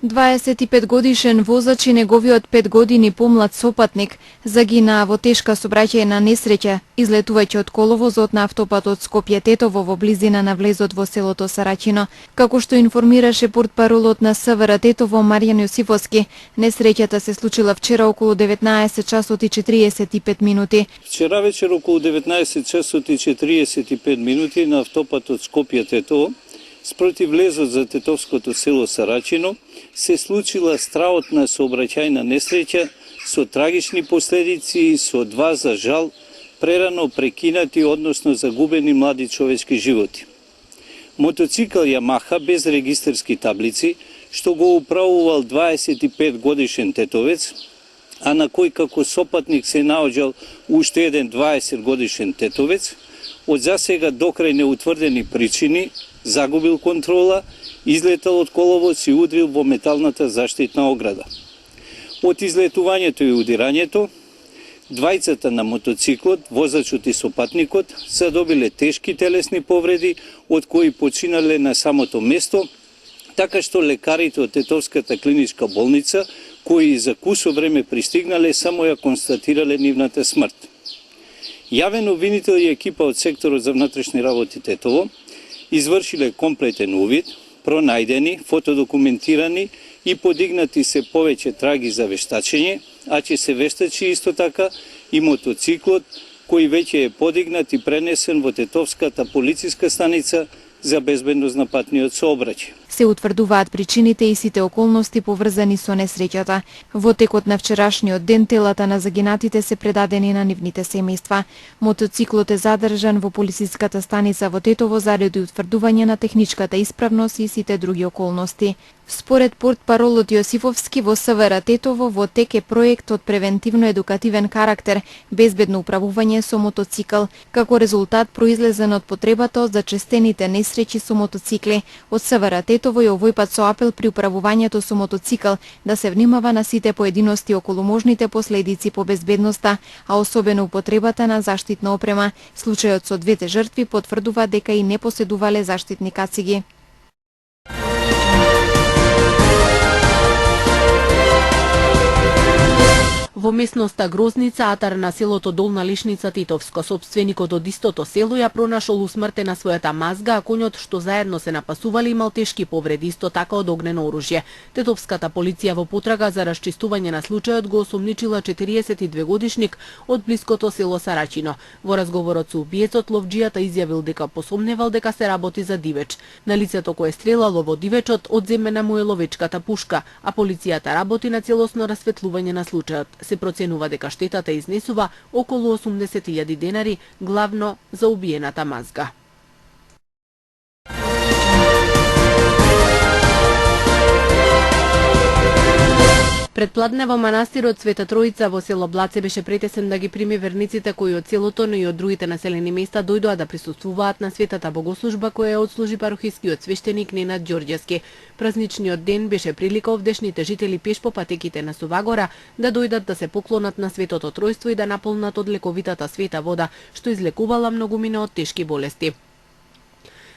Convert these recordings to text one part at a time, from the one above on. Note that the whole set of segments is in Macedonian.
25 годишен возач и неговиот 5 години помлад сопатник загинаа во тешка сообраќајна несреќа, излетувајќи од коловозот на автопатот Скопје-Тетово во близина на влезот во селото Сарачино. Како што информираше портпаролот на СВР Тетово Маријан Јосифовски, несреќата се случила вчера околу 19 часот и 45 минути. Вчера вечер околу 19 часот и 45 минути на автопатот Скопје-Тетово спроти влезот за тетовското село Сарачино се случила страотна сообраќајна несреќа со трагични последици и со два, за жал, прерано прекинати, односно загубени млади човечки животи. Мотоцикл Ямаха без регистарски таблици, што го управувал 25 годишен тетовец, а на кој како сопатник се наоѓал уште еден 20 годишен тетовец, од засега докрај неутврдени причини загубил контрола, излетал од коловоз и удрил во металната заштитна ограда. Од излетувањето и удирањето, двајцата на мотоциклот, возачот и сопатникот, се добиле тешки телесни повреди, од кои починале на самото место, така што лекарите од Тетовската клиничка болница, кои за кусо време пристигнале, само ја констатирале нивната смрт. Јавен обвинител и екипа од секторот за внатрешни работи Тетово извршиле комплетен увид, пронајдени, фотодокументирани и подигнати се повеќе траги за вештачење, а ќе се вештачи исто така и мотоциклот кој веќе е подигнат и пренесен во Тетовската полициска станица за безбедност на патниот сообраќај. Се утврдуваат причините и сите околности поврзани со несреќата. Во текот на вчерашниот ден телата на загинатите се предадени на нивните семејства. Мотоциклот е задржан во полициската станица во Тетово заради утврдување на техничката исправност и сите други околности. Според портпаролот Јосифовски, во СВР Тетово во тек е проект од превентивно-едукативен карактер, безбедно управување со мотоцикл, како резултат произлезен од потребата од зачестените несреќи со мотоцикли. Од СВР Тетово и овој пат со апел при управувањето со мотоцикл да се внимава на сите поединости околу можните последици по безбедноста, а особено употребата на заштитна опрема. Случајот со двете жртви потврдува дека и не поседувале заштитни кациги. Во местноста Грозница, атар на селото Долна Лишница Титовско, собственикот од истото село ја пронашол усмртена својата мазга, а конјот што заедно се напасувале имал тешки повреди, исто така од огнено оружје. Тетовската полиција во потрага за расчистување на случајот го осомничила 42 годишник од блиското село Сарачино. Во разговорот со убиецот, ловџијата изјавил дека посомневал дека се работи за дивеч. На лицето кое стрелало во дивечот одземена му е ловечката пушка, а полицијата работи на целосно расветлување на случајот. Се проценува дека штетата изнесува околу 80.000 денари, главно за убиената мазга. Предпладне во манастирот Света Троица во село Блаце беше претесен да ги прими верниците кои од селото, но и од другите населени места дојдоа да присуствуваат на светата богослужба која отслужи парохискиот свештеник Ненад Ѓорѓевски. Празничниот ден беше прилика овдешните жители пеш по патеките на Сувагора да дојдат да се поклонат на Светото Тројство и да наполнат од лековитата света вода, што излекувала многумина од тешки болести.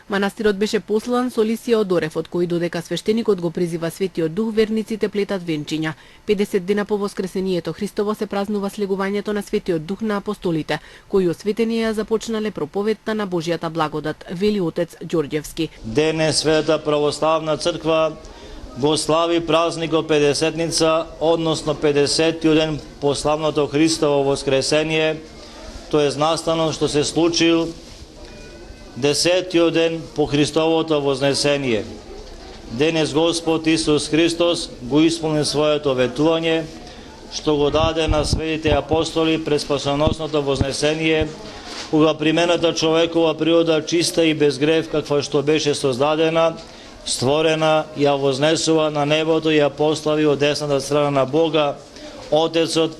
Манастирот беше послан со Лисија од Орев, од кој додека свештеникот го призива Светиот Дух, верниците плетат венчиња. 50 дена по воскресението Христово се празнува слегувањето на Светиот Дух на апостолите, кои осветени ја започнале проповедта на Божјата благодат, вели отец Ѓорѓевски. Денес Светата православна црква го слави празникот Педесетница, односно 50 ден по славното Христово воскресение. Тоа е настано што се случил 10-тиот ден по Христовото вознесение. Денес Господ Исус Христос го исполни своето ветување, што го даде на светите апостоли пред спасоносното вознесение, кога примената човекова природа чиста и без грев, каква што беше создадена, створена, ја вознесува на небото и ја постави од десната страна на Бога, Отецот,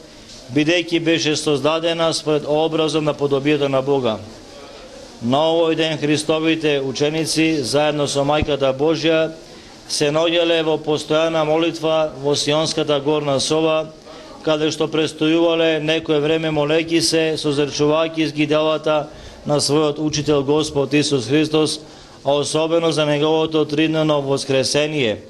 бидејќи беше создадена според образот на подобието на Бога. На овој ден Христовите ученици, заедно со Мајката Божја, се наоѓале во постојана молитва во Сионската горна соба, каде што престојувале некое време молејќи се, созрчувајќи ги делата на својот учител Господ Исус Христос, а особено за неговото тридневно воскресение.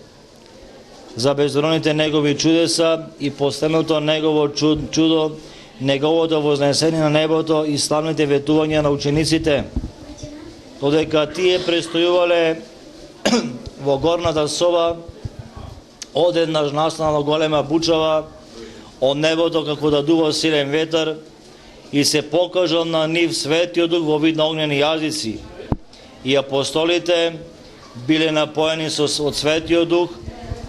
за безбројните негови чудеса и последното негово чудо, неговото вознесение на небото и славните ветувања на учениците. Додека тие престојувале во горната соба, одеднаш настанала голема бучава од небото како да дува силен ветар и се покажал на нив светиот дух во вид на огнени јазици. И апостолите биле напоени од светиот дух,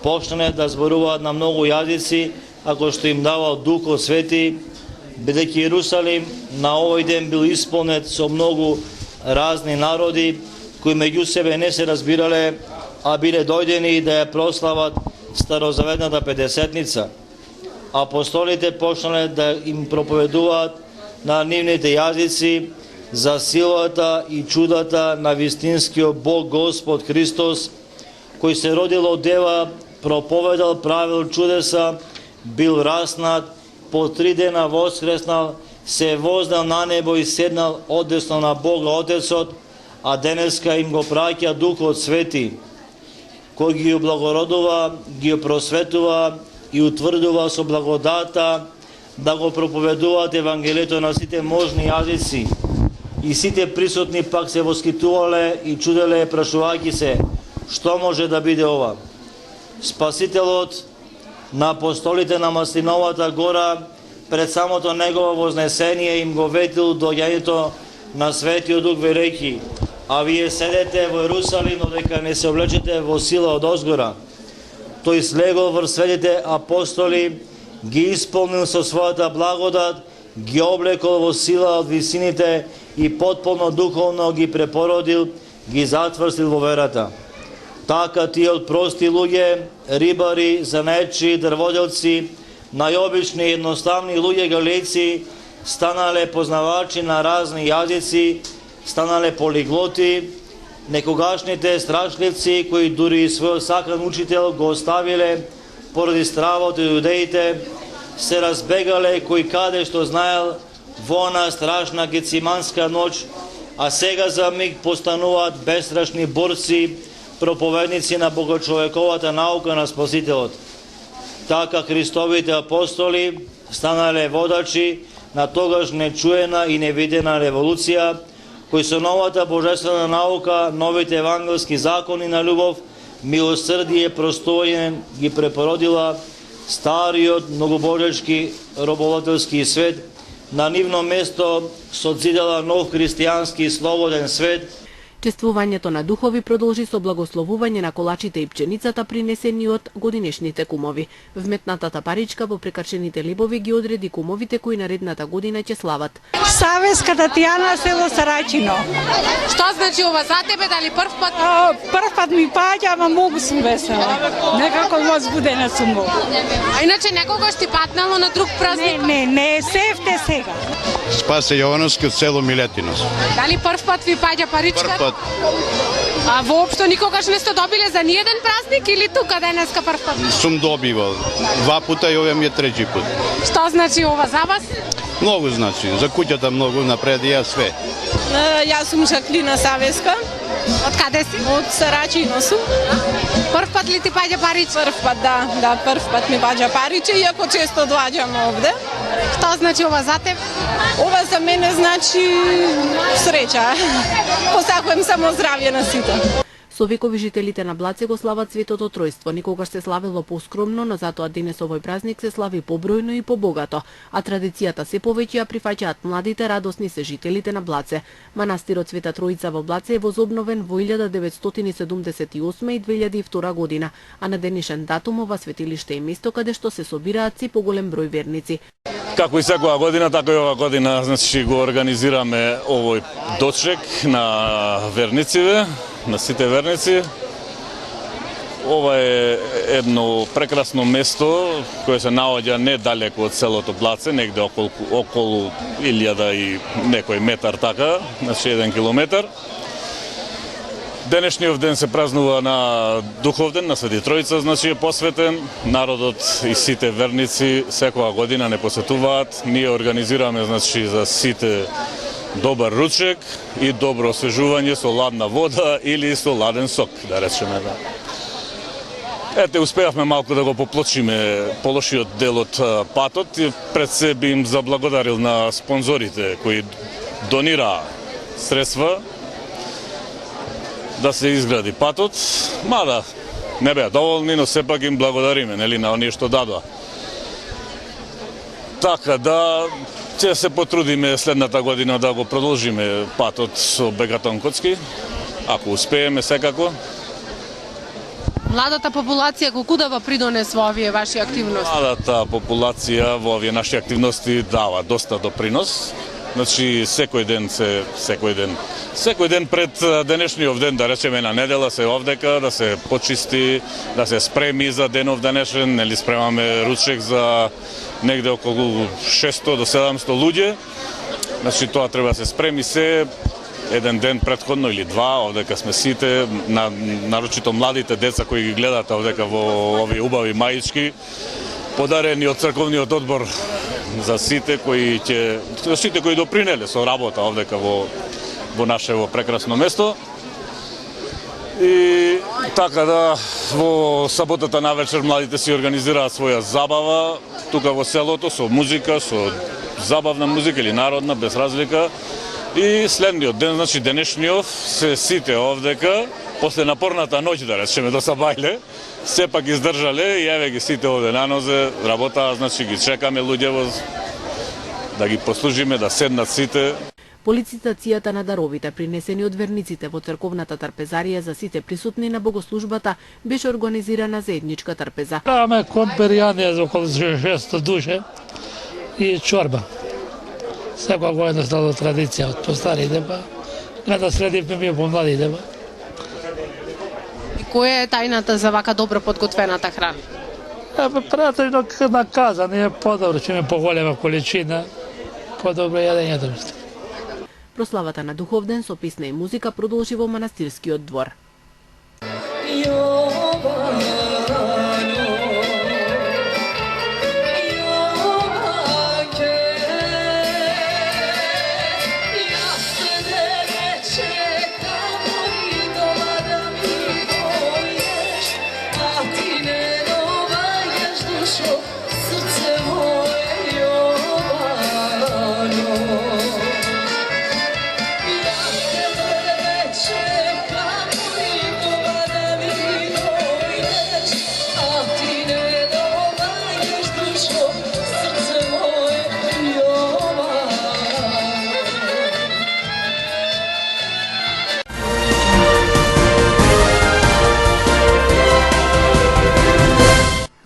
почнале да зборуваат на многу јазици, ако што им давал Духот Свети, бидејќи Иерусалим на овој ден бил исполнет со многу разни народи, кои меѓу себе не се разбирале, а биле дојдени да ја прослават старозаветната Педесетница. Апостолите почнале да им проповедуваат на нивните јазици за силата и чудата на вистинскиот Бог Господ Христос, кој се родил од дева, проповедал, правил чудеса, бил раснат, по 3 дена воскреснал, се вознал на небо и седнал одесно на Бога Отецот, а денеска им го праќа Духот Свети, кој ги облагородува, ги просветува и утврдува со благодата да го проповедуваат Евангелието на сите можни јазици. И сите присутни пак се воскитувале и чуделе, прашувајќи се, што може да биде ова? Спасителот на апостолите на Маслиновата гора пред самото негово вознесение им го ветил доаѓањето на Светиот Дух, велејќи: а вие седете во Иерусалим, додека не се облечете во сила од озгора. Тој слегол врз светите апостоли, ги исполнил со својата благодат, ги облекол во сила од висините и потполно духовно ги препородил, ги затврстил во верата. Така тие од прости луѓе, рибари, занаетчи, дрводелци, најобични и едноставни луѓе галејци, станале познавачи на разни јазици, станале полиглоти, некогашните страшливци, кои дури и својот сакан учител го оставиле поради стравот и јудеите, се разбегале кој каде што знаел во она страшна гециманска ноќ, а сега за миг постануваат бестрашни борци, проповедници на богочовековата наука на Спасителот. Така Христовите апостоли станале водачи на тогаш нечуена и невидена револуција, кои со новата божествена наука, новите евангелски закони на љубов, милосрдие, простување ги препородила стариот многобожечки робователски свет, на нивно место созидала нов христијански и слободен свет. Чествувањето на духови продолжи со благословување на колачите и пченицата принесени од годинешните кумови. Вметнатата паричка во прекачените лебови ги одреди кумовите кои наредната година ќе слават. Савеска Татјана, село Сарачино. Што значи ова за тебе, дали прв пат? Прв пат ми паѓа, ама многу сум весела. Некако возбудена сум. А иначе некогаш ти патнало на друг празник? Не, севте сега. Спасе Јовановски од село Милетинос. Дали прв пат ви паѓа паричка? Прв пат. А воопшто никогаш не сте добиле за ниеден празник или тука денеска прв пат? Сум добивал 2 пута и овој ми е 3 пут. Што значи ова за вас? Многу значи, за куќата многу, напред ја све. Јас сум Жаклина Савеска. Од каде си? Од Сарачино сум. Прв пат ли ти паѓа паричка? Прв пат, да, прв пат ми паѓа париче, иако често доаѓам овде. Што значи ова за тебе? Ова за мене значи среќа. Посакувам само здравје на сите. Со векови жителите на Блаце го слават Светото Тројство. Никогаш се славело поскромно, но затоа денес овој празник се слави побројно и побогато, а традицијата се повеќе ја прифаќаат младите, радосни се жителите на Блаце. Манастирот Света Тројица во Блаце е возобновен во 1978 и 2002 година, а на денешен датум ова светилиште е место каде што се собираат си поголем број верници. Како и секоја година, така и ова година, значи го организираме овој дочек на верниците, на сите верници. Ова е едно прекрасно место кое се наоѓа недалеку од селото Блаце, негде околу 1000 и некој метар така, значи 1 километар. Денешниот ден се празнува на Духовден, на Свети Тројица, значи е посветен. Народот и сите верници секоја година не посетуваат. Ние организираме, значи, за сите добар ручек и добро освежување со ладна вода или со ладен сок, да речеме. Ете, успеавме малку да го поплочиме полошиот дел од патот и пред се би им заблагодарил на спонзорите кои донираа средства да се изгради патот, мада не беа доволни, но сепак им благодариме, нели, на оние што дадоа. Така да ќе се потрудиме следната година да го продолжиме патот со Бегатон Коцки, ако успееме секако. Младата популација колку да придонес во овие ваши активности? Младата популација во овие наши активности дава доста допринос. Значи секој ден пред денешниот ден, да речеме на недела, се овдека да се почисти, да се спреми за денов денешен, нели спремаме ручек за негде околу 600 до 700 луѓе. Значи тоа треба да се спреми се еден ден претходно или два, овдека сме сите, нарочито младите деца кои ги гледате овдека во овие убави маички, подарени од црковниот одбор за сите кои допринеле со работа овдека во нашево прекрасно место. И така да во саботата навечер младите си организираат своја забава тука во селото со музика, со забавна музика или народна без разлика. И следниот ден, значи денешниот, се сите овдека, после напорната ноќ, да речеме, до сабајле, сепак издржале и еве ги сите овде на нозе, работаа, значи ги чекаме луѓе да ги послужиме, да седнат сите. Полицитацијата на даровите принесени од верниците во црковната трпезарија за сите присутни на богослужбата беше организирана заедничка трпеза. Праваме кон перијанија за околу 600 души и чорба. Секоја година стала традиција од постарите, па да следивме ми по младите. И која е тајната за вака добро подготвената храна? Пратено на каза, не е подобро, че ме поголема количина, подобро јадењето мисля. Прославата на Духовден со песна и музика продолжи во манастирскиот двор.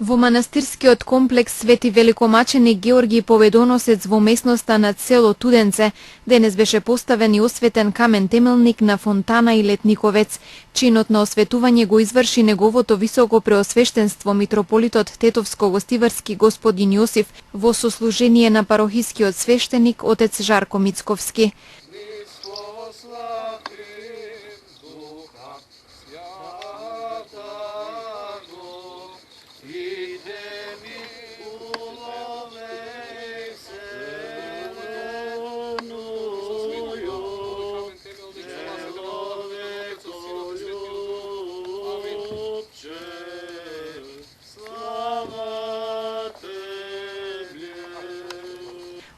Во манастирскиот комплекс Свети Великомаченик Георги Победоносец во местноста на село Туденце денес беше поставен и осветен камен темелник на фонтана и летниковец. Чинот на осветување го изврши неговото високо преосвештенство митрополитот Тетовско-Гостиварски господин Јосиф во сослужение на парохискиот свештеник отец Жарко Мицковски.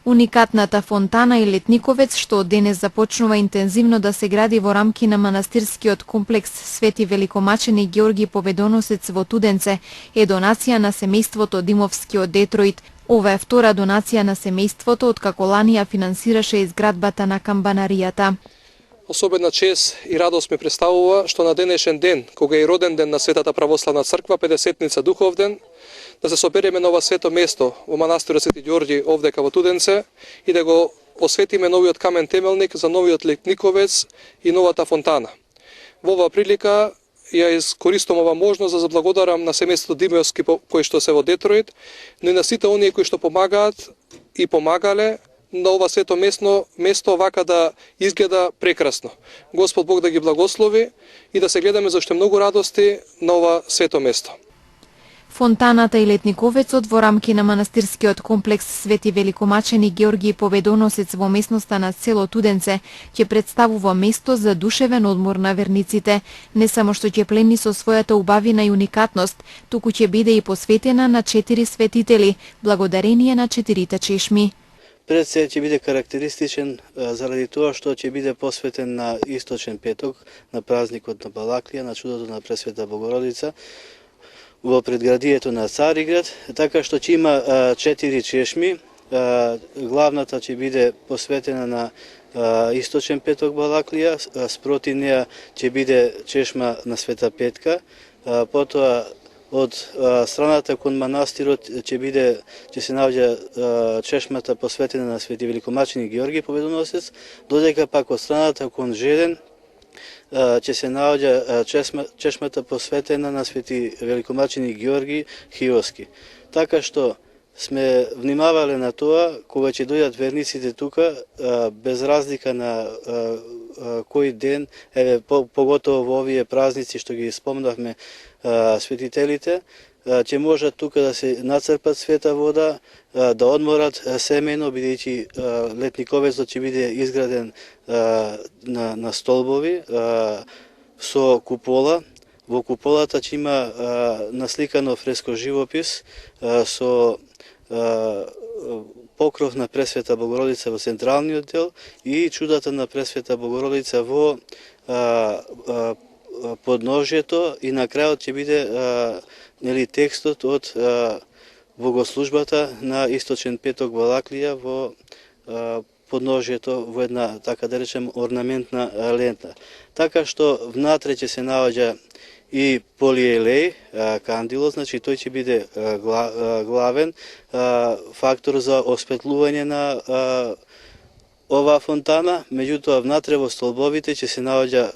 Уникатната фонтана и летниковец, што од денес започнува интензивно да се гради во рамки на манастирскиот комплекс Свети Великомаченик Георги Победоносец во Туденце, е донација на семејството Димовски од Детройт. Ова е втора донација на семејството откако лани ја финансираше изградбата на камбанаријата. Особена чест и радост ме представува што на денешен ден, кога е роден ден на Светата православна црква, 50-ница Духовден, да се собереме на ова свето место во манастирот Свети Ѓорѓи овдека во Туденце и да го осветиме новиот камен темелник за новиот летниковец и новата фонтана. Во оваа прилика ја искористувам ова можност за заблагодарам на семејството Димовски кои што се во Детройт, но и на сите оние кои што помагаат и помагале на ова свето место вака да изгледа прекрасно. Господ Бог да ги благослови и да се гледаме за уште многу радости на ова свето место. Фонтаната и летниковецот во рамки на манастирскиот комплекс Свети Великомачени Георгиј Победоносец во местноста на село Туденце ќе представува место за душевен одмор на верниците, не само што ќе плени со својата убавина и уникатност, туку ќе биде и посветена на 4 светители, благодарение на 4 чешми. Пред се ќе биде карактеристичен заради тоа што ќе биде посветен на источен петок, на празникот на Балаклија, на чудото на Пресвета Богородица, во предградието на Цариград, така што ќе има 4 чешми. Главната ќе биде посветена на источен петок Балаклија, спроти неа ќе биде чешма на Света Петка, потоа од страната кон манастирот ќе се наоѓа чешмата посветена на Свети Великомачени Георгиј Победоносец, додека пак од страната кон Жеден ќе се наоѓа чешмата посветена на Свети Великомачени Георгиј Хиоски. Така што сме внимавале на тоа, кога ќе дојдат верниците тука, без разлика на кој ден, поготово во овие празници што ги спомнавме светителите, ќе можат тука да се нацрпат света вода, да одморат семено, бидејќи летниковецот ќе биде изграден на столбови со купола. Во куполата ќе има насликано фреско живопис со покров на Пресвета Богородица во централниот дел и чудата на Пресвета Богородица во подножјето, и на крајот ќе биде текстот од богослужбата на источен петок Балаклија во подножјето, во една, така да речем, орнаментна лента. Така што внатре ќе се наоѓа и полиелеј, кандило, значи тој ќе биде главен фактор за осветлување на оваа фонтана. Меѓутоа внатре во столбовите ќе се наоѓа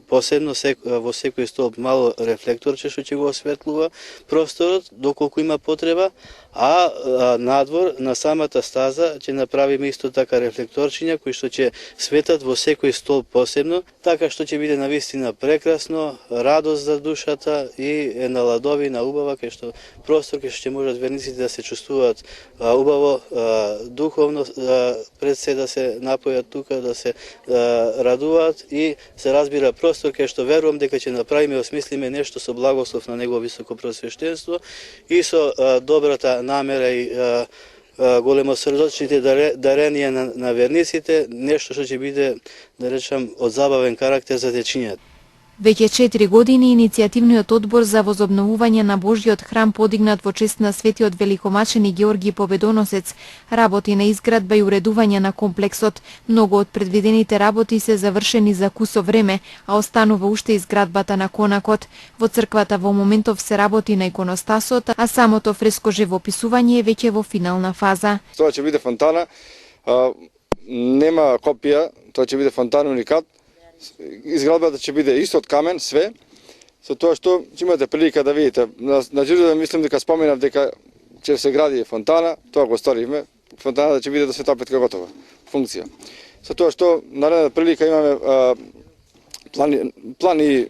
посебно во секој столб мало рефлекторче што ќе го осветлува просторот доколку има потреба, а надвор на самата стаза ќе направиме исто така рефлекторчиња кои што ќе светат во секој столб посебно, така што ќе биде навистина прекрасно, радост за душата и една ладовина убава кај што простор кај што ќе можат верниците да се чувствуваат убаво, духовно пред се да се напојат тука, да се радуваат и се разбира простор кај што верувам дека ќе направиме, осмислиме нешто со благослов на негово високо просвештенство и со добрата намера и големосрдечните даренија на верниците, нешто што ќе биде, да речам, од забавен карактер за дечињата. Веќе 4 години иницијативниот одбор за возобновување на Божјиот храм подигнат во чест на Светиот Великомачени Георгиј Победоносец работи на изградба и уредување на комплексот. Многу од предвидените работи се завршени за кусо време, а останува уште изградбата на конакот. Во црквата во моментов се работи на иконостасот, а самото фреско живописување е веќе во финална фаза. Тоа ќе биде фонтана, нема копија, тоа ќе биде фонтана уникат. Изградбата ќе биде исто од камен, све, со тоа што ќе имате прилика да видите. На џурден мислам дека споменав дека ќе се гради фонтана, тоа го сторивме. Фонтаната ќе биде до Света Петка готова функција. Со тоа што наредна прилика имаме план и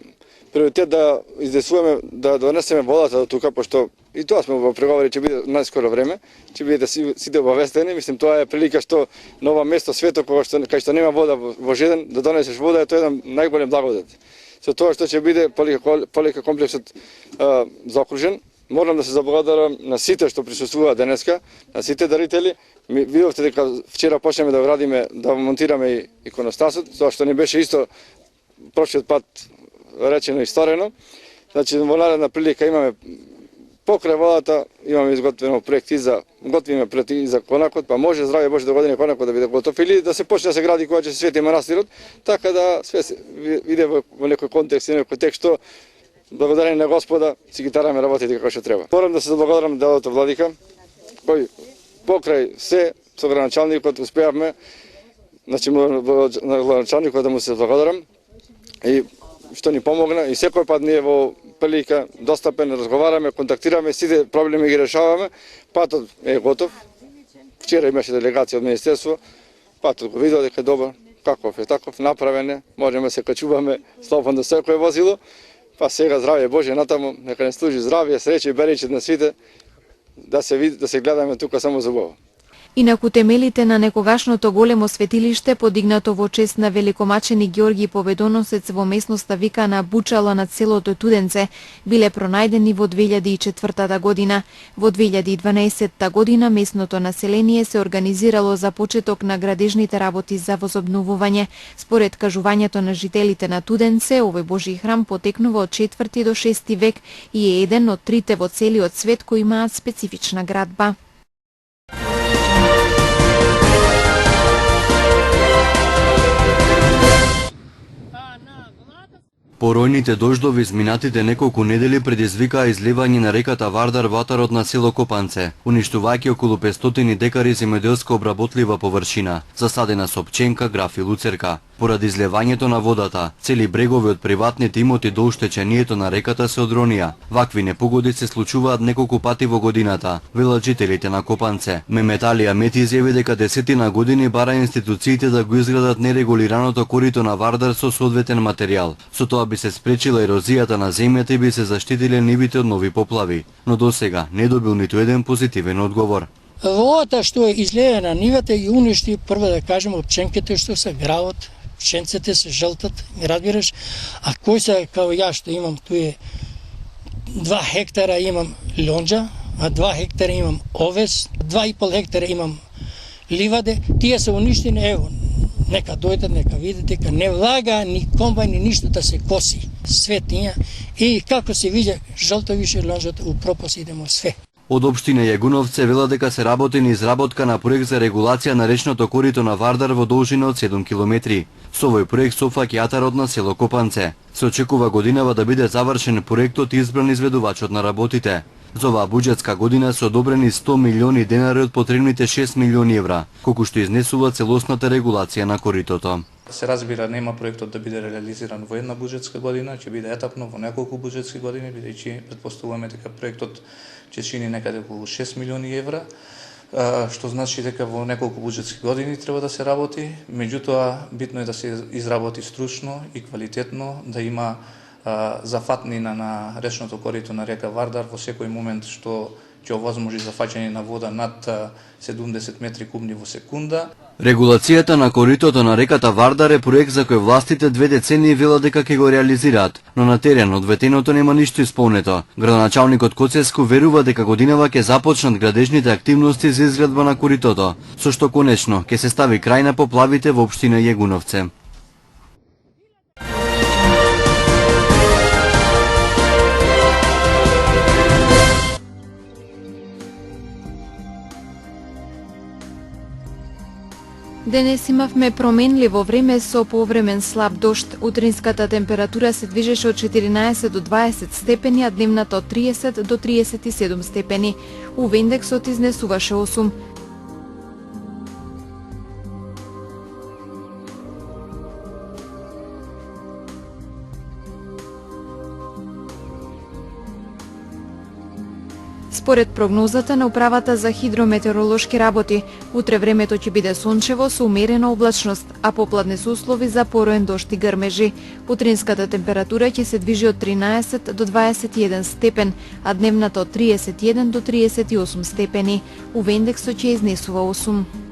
приоритет да издействуваме, да донесеме водата до тука, пошто и тоа сме во преговори, ќе биде најскоро време, ќе бидете сите обавестени. Мислим, тоа е прилика што на ова место свето кај што нема вода во Жеден, да донесеш вода, е тоа еден најголем благодат. Со тоа што ќе биде полека комплексот заокружен, морам да се заблагодарам на сите што присуствуваат денеска, на сите дарители. Видовте дека вчера почнеме да градиме, да монтираме и иконостасот, тоа што не беше исто прошлиот пат речено и сторено. Значи, во наредна прилика имаме покрај водата, имаме изготвено проекти за конакот, па може здраве Боже до година конакот да биде готов или да се почне да се гради кога ќе се свети манастирот, така да све се иде во некој контекст и некој текст што благодарение на Господа си ги тараме работите како што треба. Морам да се заблагодарам делото владика, кој покрај се со градоначалникот успеавме, значи на градоначалникот да му се благодарам и што ни помогна и секој пат ние во прилика достапен разговараме, контактираме, сите проблеми ги решаваме. Патот е готов. Вчера имаше делегација од министерство. Патот го видел дека е добар, каков е таков, направен е. Можеме да се качуваме слободно секое возило. па сега здравје Боже натаму, нека не служи здравје, среќа и беречи на сите, да се гледаме тука само за убаво. Инаку темелите на некогашното големо светилиште, подигнато во чест на великомаченик Ѓорги Победоносец во местноста викана Бучала над селото Туденце, биле пронајдени во 2004 година. Во 2012 година местното население се организирало за почеток на градежните работи за возобновување. Според кажувањето на жителите на Туденце, овој Божји храм потекнува од 4 до 6 век и е еден од трите во целиот свет кои имаат специфична градба. Поројните дождови изминатите неколку недели предизвикаа изливање на реката Вардар во атарот на село Копанце, уништувајќи околу 500 декари земјоделска обработлива површина, засадена со пченка, граф и луцерка. Поради излевањето на водата, цели брегови од приватните имоти до оштечението на реката се одронија. Вакви непогоди се случуваат неколку пати во годината, велат жителите на Копанце. Мемет Али Ахмед изјави дека десетина години бара институциите да го изградат нерегулираното корито на Вардар со соодветен материјал. Со тоа би се спречила ерозијата на земјата и би се заштитиле нивите од нови поплави, но досега не добил ниту еден позитивен одговор. Водата што е излеена нивата и уништи, прво да кажеме, пченките што се грават, пченците се жлтат, ми разбираш, а кој се као ја што имам туе 2 хектара имам лонџа, а 2 хектара имам овес, 2,5 хектара имам ливаде, тие се уништени, ево, нека дојдат, нека видат дека не влага ни комбајн ни ништо да се коси, све тие, и како се види жлто више лонџата, у пропаст идемо све. Од општина Јагуновце велат дека се работи на изработка на проект за регулација на речното корито на Вардар во должина од 7 километри. Со овој проект се опфаќа атарот на село Копанце. Се очекува годинава да биде завршен проектот и избран изведувачот на работите. За оваа буџетска година се одобрени 100 милиони денари од потребните 6 милиони евра, колку што изнесува целосната регулација на коритото. Се разбира, нема проектот да биде реализиран во една буџетска година, ќе биде етапно во неколку буџетски години, бидејќи претпоставуваме дека проектот ќе чини некаде околу 6 милиони евра, што значи дека во неколку буџетски години треба да се работи, меѓутоа битно е да се изработи стручно и квалитетно, да има зафатнина на речното корито на река Вардар во секој момент што ќе овозможи зафаќање на вода над 70 метри кубни во секунда. Регулацијата на коритото на реката Вардар е проект за кој властите 2 децении велат дека ќе го реализираат, но на терен од ветеното нема ништо исполнето. Градоначалникот Коцеску верува дека годинава ќе започнат градежните активности за изградба на коритото, со што конечно ќе се стави крај на поплавите во општина Јагуновце. Денес имавме променливо време со повремен слаб дожд. Утринската температура се движеше од 14 до 20 степени, а дневната од 30 до 37 степени. УВ индексот изнесуваше 8. Според прогнозата на Управата за хидрометеоролошки работи, утре времето ќе биде сончево со умерена облачност, а попладне се услови за пороен дожд и грмежи. Утринската температура ќе се движи од 13 до 21 степен, а дневната од 31 до 38 степени. УВ индексот ќе изнесува 8.